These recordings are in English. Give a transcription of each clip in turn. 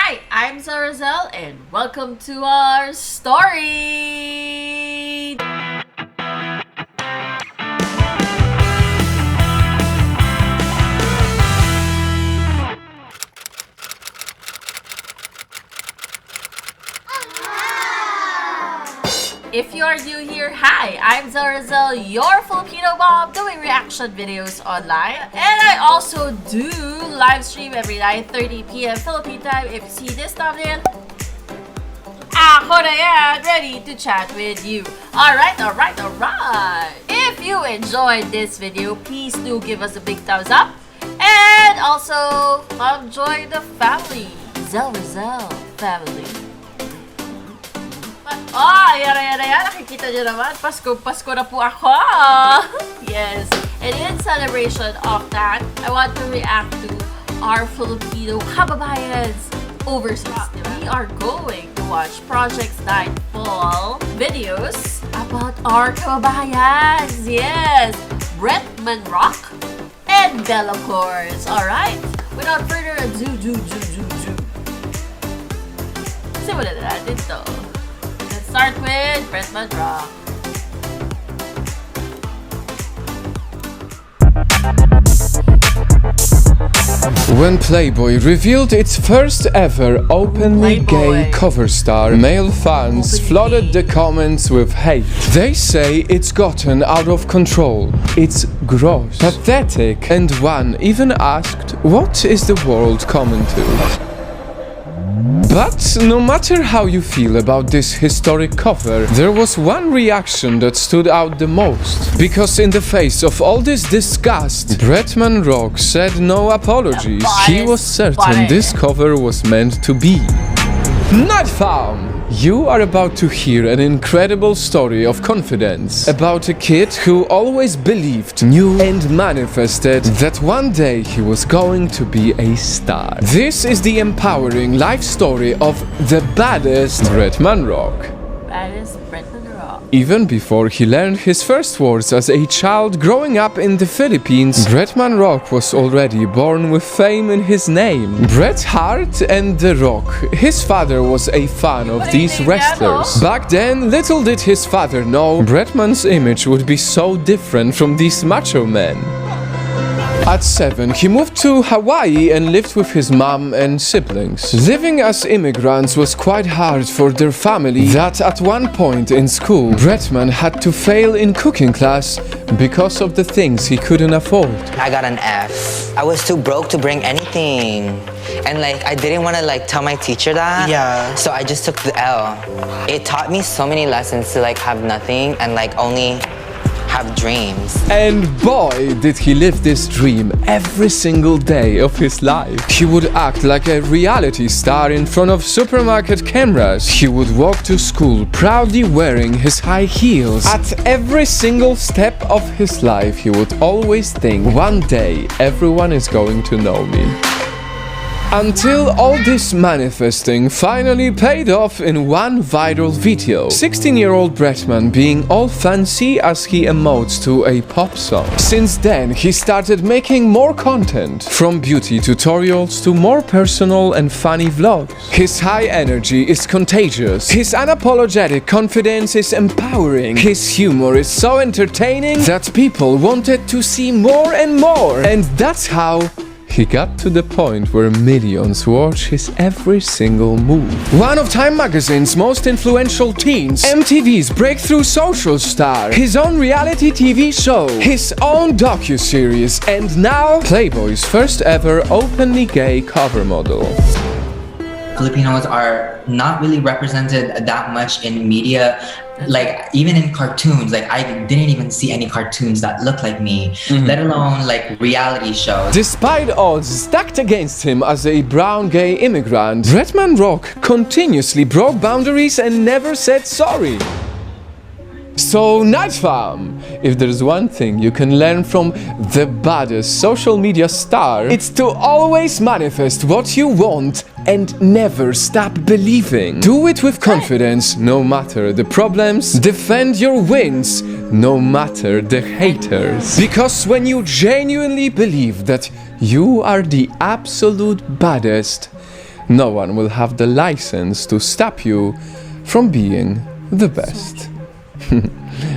Hi, I'm ZelRazel and welcome to our story! If you are new here, hi, I'm ZelRazel, your Filipino mom doing reaction videos online. And I also do live stream every 9:30 p.m. Philippine time. If you see this thumbnail, ako na yan, ready to chat with you. Alright. If you enjoyed this video, please do give us a big thumbs up. And also, come join the family, ZelRazel family. Ayan. Nakikita nyo naman. Pasko na po ako. Yes. And in celebration of that, I want to react to our Filipino kababayans overseas. We are going to watch Project Nightfall videos about our kababayans. Yes. Bretman Rock and BELLAPORCH. Alright. Without further ado, simulan na natin to. Start with Bretman Rock. When Playboy revealed its first ever openly gay cover star, male fans flooded the comments with hate. They say it's gotten out of control, it's gross, pathetic, and one even asked, what is the world coming to? But no matter how you feel about this historic cover, there was one reaction that stood out the most. Because in the face of all this disgust, Bretman Rock said no apologies. He was certain this cover was meant to be. Not found! You are about to hear an incredible story of confidence about a kid who always believed, knew, and manifested that one day he was going to be a star. This is the empowering life story of the baddest Bretman Rock. Even before he learned his first words as a child growing up in the Philippines, Bretman Rock was already born with fame in his name. Bret Hart and The Rock. His father was a fan of these wrestlers. Back then, little did his father know, Bretman's image would be so different from these macho men. At 7, he moved to Hawaii and lived with his mom and siblings. Living as immigrants was quite hard for their family that at one point in school, Bretman had to fail in cooking class because of the things he couldn't afford. I got an F. I was too broke to bring anything. And I didn't want to tell my teacher that. Yeah. So I just took the L. It taught me so many lessons to have nothing and only have dreams. And boy, did he live this dream every single day of his life. He would act like a reality star in front of supermarket cameras. He would walk to school proudly wearing his high heels. At every single step of his life, he would always think, one day everyone is going to know me. Until all this manifesting finally paid off in one viral video. 16-year-old Bretman being all fancy as he emotes to a pop song. Since then, he started making more content, from beauty tutorials to more personal and funny vlogs. His high energy is contagious. His unapologetic confidence is empowering. His humor is so entertaining that people wanted to see more and more. And that's how he got to the point where millions watch his every single move. One of Time magazine's most influential teens, MTV's breakthrough social star, his own reality TV show, his own docuseries, and now Playboy's first ever openly gay cover model. Filipinos are not really represented that much in media, even in cartoons. I didn't even see any cartoons that look like me, let alone reality shows. Despite odds stacked against him as a brown gay immigrant, Bretman Rock continuously broke boundaries and never said sorry. So, Night Fam, if there's one thing you can learn from the baddest social media star, it's to always manifest what you want and never stop believing. Do it with confidence, no matter the problems. Defend your wins, no matter the haters. Because when you genuinely believe that you are the absolute baddest, no one will have the license to stop you from being the best.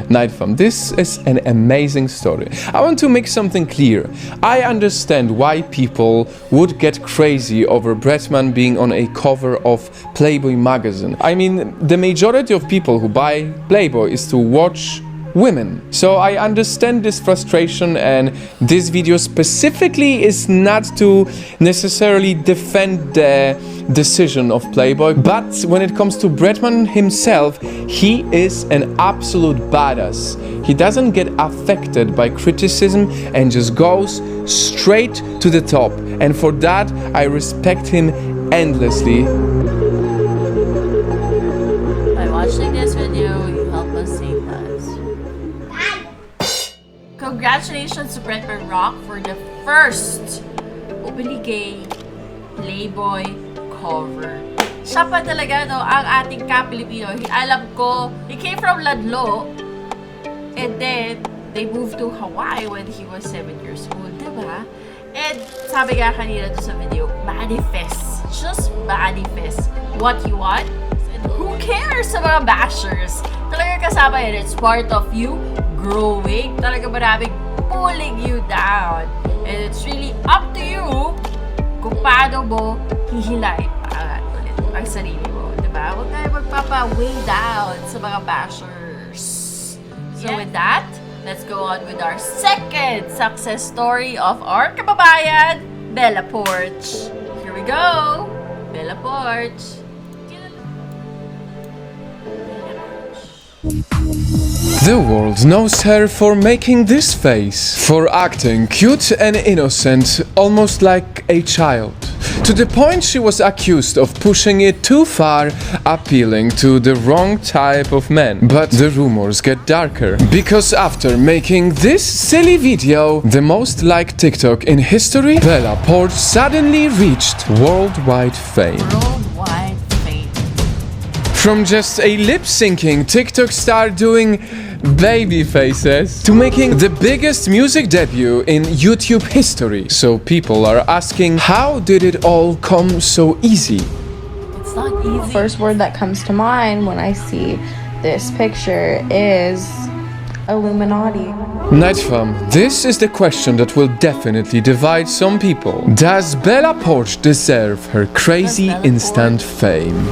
Night Fam, this is an amazing story. I want to make something clear. I understand why people would get crazy over Bretman being on a cover of Playboy magazine. I mean, the majority of people who buy Playboy is to watch women. So I understand this frustration, and this video specifically is not to necessarily defend the decision of Playboy, but when it comes to Bretman himself, he is an absolute badass. He doesn't get affected by criticism and just goes straight to the top, and for that I respect him endlessly. By watching this video, you help us save lives. Congratulations to Bretman Rock for the first openly gay Playboy cover. Siya pa talaga, no, ang ating ka-Pilipino. Alam ko, he came from Ladlo, and then they moved to Hawaii when he was 7 years old, diba? And sabi nga kanina doon sa video, manifest. Just manifest what you want. And who cares sa mga bashers? Talaga kasama yun. It's part of you growing. Talaga maraming pulling you down. And it's really up to you kung paano mo hihilain pa ulit ang sarili mo. Diba? Huwag tayo magpapa-way down sa mga bashers. So with that, let's go on with our second success story of our kababayan, BELLAPORCH. Here we go! BELLAPORCH. The world knows her for making this face, for acting cute and innocent, almost like a child. To the point she was accused of pushing it too far, appealing to the wrong type of men. But the rumors get darker, because after making this silly video, the most liked TikTok in history, BELLAPORCH suddenly reached worldwide fame. Worldwide fame. From just a lip-syncing TikTok star doing baby faces to making the biggest music debut in YouTube history. So people are asking, how did it all come so easy? It's not easy. First word that comes to mind when I see this picture is Illuminati. Night Fam, this is the question that will definitely divide some people. Does BELLAPORCH deserve her crazy instant fame?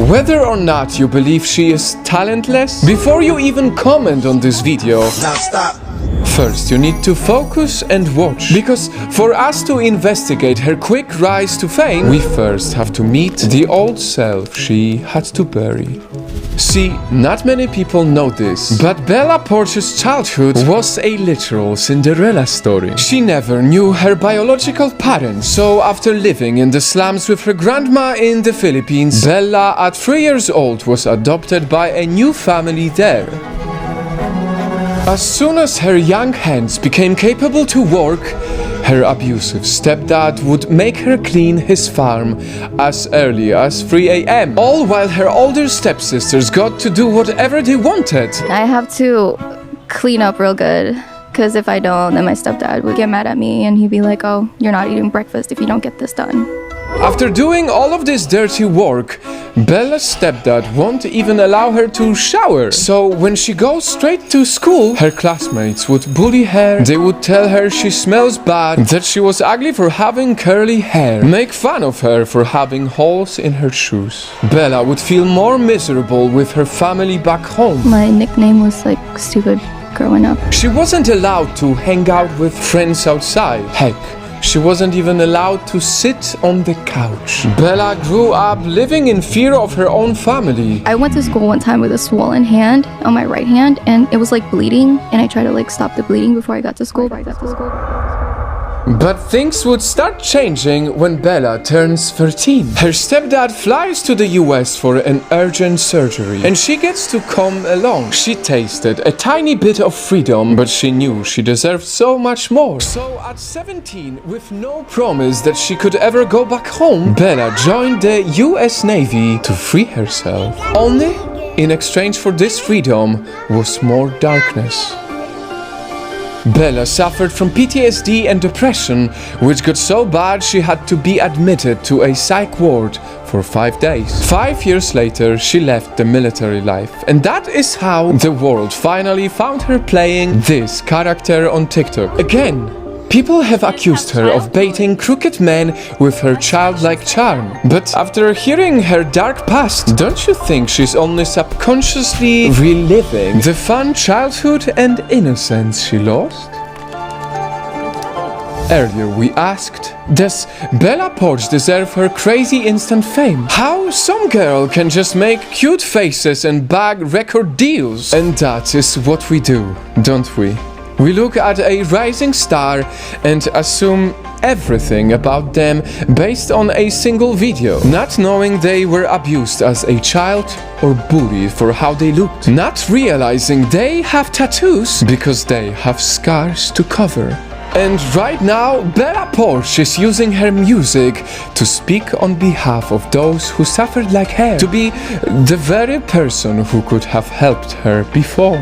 Whether or not you believe she is talentless, before you even comment on this video, now stop. First you need to focus and watch, because for us to investigate her quick rise to fame, we first have to meet the old self she had to bury. See, not many people know this, but BELLAPORCH's childhood was a literal Cinderella story. She never knew her biological parents, so after living in the slums with her grandma in the Philippines, Bella at 3 years old was adopted by a new family there. As soon as her young hands became capable to work, her abusive stepdad would make her clean his farm as early as 3 a.m. All while her older stepsisters got to do whatever they wanted. I have to clean up real good, because if I don't, then my stepdad would get mad at me and he'd be like, oh, you're not eating breakfast if you don't get this done. After doing all of this dirty work, Bella's stepdad won't even allow her to shower. So when she goes straight to school, her classmates would bully her, they would tell her she smells bad, that she was ugly for having curly hair, make fun of her for having holes in her shoes. Bella would feel more miserable with her family back home. My nickname was like stupid growing up. She wasn't allowed to hang out with friends outside. Heck, she wasn't even allowed to sit on the couch. Bella grew up living in fear of her own family. I went to school one time with a swollen hand on my right hand, and it was like bleeding, and I tried to like stop the bleeding before I got to school. But things would start changing when Bella turns 13. Her stepdad flies to the US for an urgent surgery, and she gets to come along. She tasted a tiny bit of freedom, but she knew she deserved so much more. So at 17, with no promise that she could ever go back home, Bella joined the US Navy to free herself. Only, in exchange for this freedom, was more darkness. Bella suffered from PTSD and depression, which got so bad she had to be admitted to a psych ward for 5 days. 5 years later, she left the military life. And that is how the world finally found her playing this character on TikTok. Again, people have accused her of baiting crooked men with her childlike charm. But after hearing her dark past, don't you think she's only subconsciously reliving the fun childhood and innocence she lost? Earlier we asked, does BELLAPORCH deserve her crazy instant fame? How some girl can just make cute faces and bag record deals? And that is what we do, don't we? We look at a rising star and assume everything about them based on a single video, not knowing they were abused as a child or bullied for how they looked, not realizing they have tattoos because they have scars to cover. And right now, BELLAPORCH is using her music to speak on behalf of those who suffered like her, to be the very person who could have helped her before.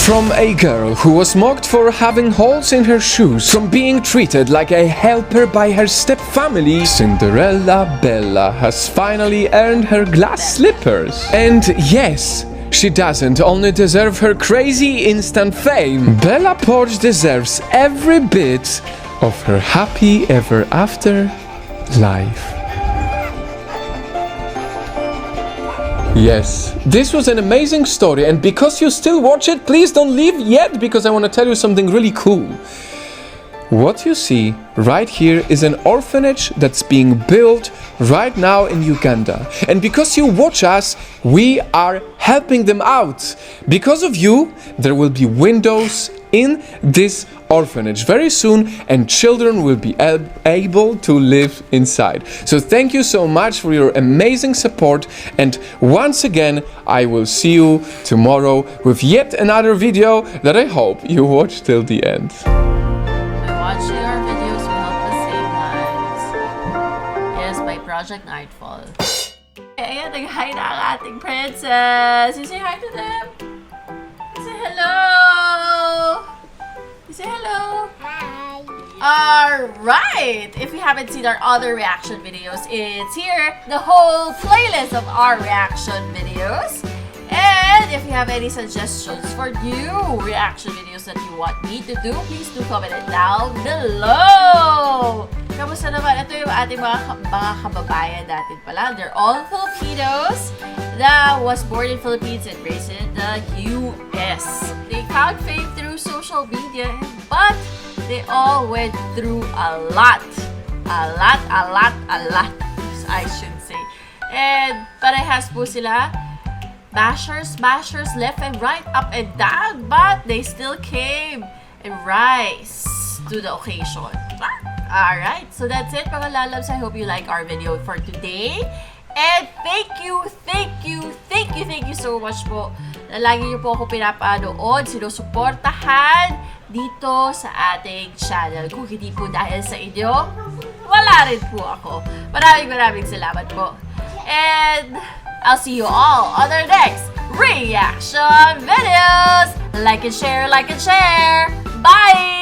From a girl who was mocked for having holes in her shoes, from being treated like a helper by her stepfamily, Cinderella Bella has finally earned her glass slippers. And yes, she doesn't only deserve her crazy instant fame, BELLAPORCH deserves every bit of her happy ever after life. Yes, this was an amazing story, and because you still watch it, please don't leave yet, because I want to tell you something really cool. What you see right here is an orphanage that's being built right now in Uganda. And because you watch us, we are helping them out. Because of you, there will be windows in this orphanage very soon, and children will be able to live inside. So thank you so much for your amazing support, and once again I will see you tomorrow with yet another video that I hope you watch till the end. Watching our videos will help us save lives. Yes, by Project Nightfall. Ayan, nag-hi na ang ating princess. You say hi to them. You say hello. You say hello. Hi. Alright. If you haven't seen our other reaction videos, it's here. The whole playlist of our reaction videos. And if you have any suggestions for new reaction videos that you want me to do, please do comment it down below. Kamusta naman? Ito yung ating mga kababayan natin pala. They're all Filipinos that was born in Philippines and raised in the US. They found fame through social media, but they all went through a lot, I should say. And parehas po sila. Bashers left and right, up and down, but they still came and rise to the occasion. Alright, so that's it mga lalabs. I hope you like our video for today. And thank you so much po na lagi niyo po ako pinapanood, sinusuportahan dito sa ating channel. Kung hindi po dahil sa inyo, wala rin po ako. Maraming salamat po. And I'll see you all on our next reaction videos. Like and share. Bye!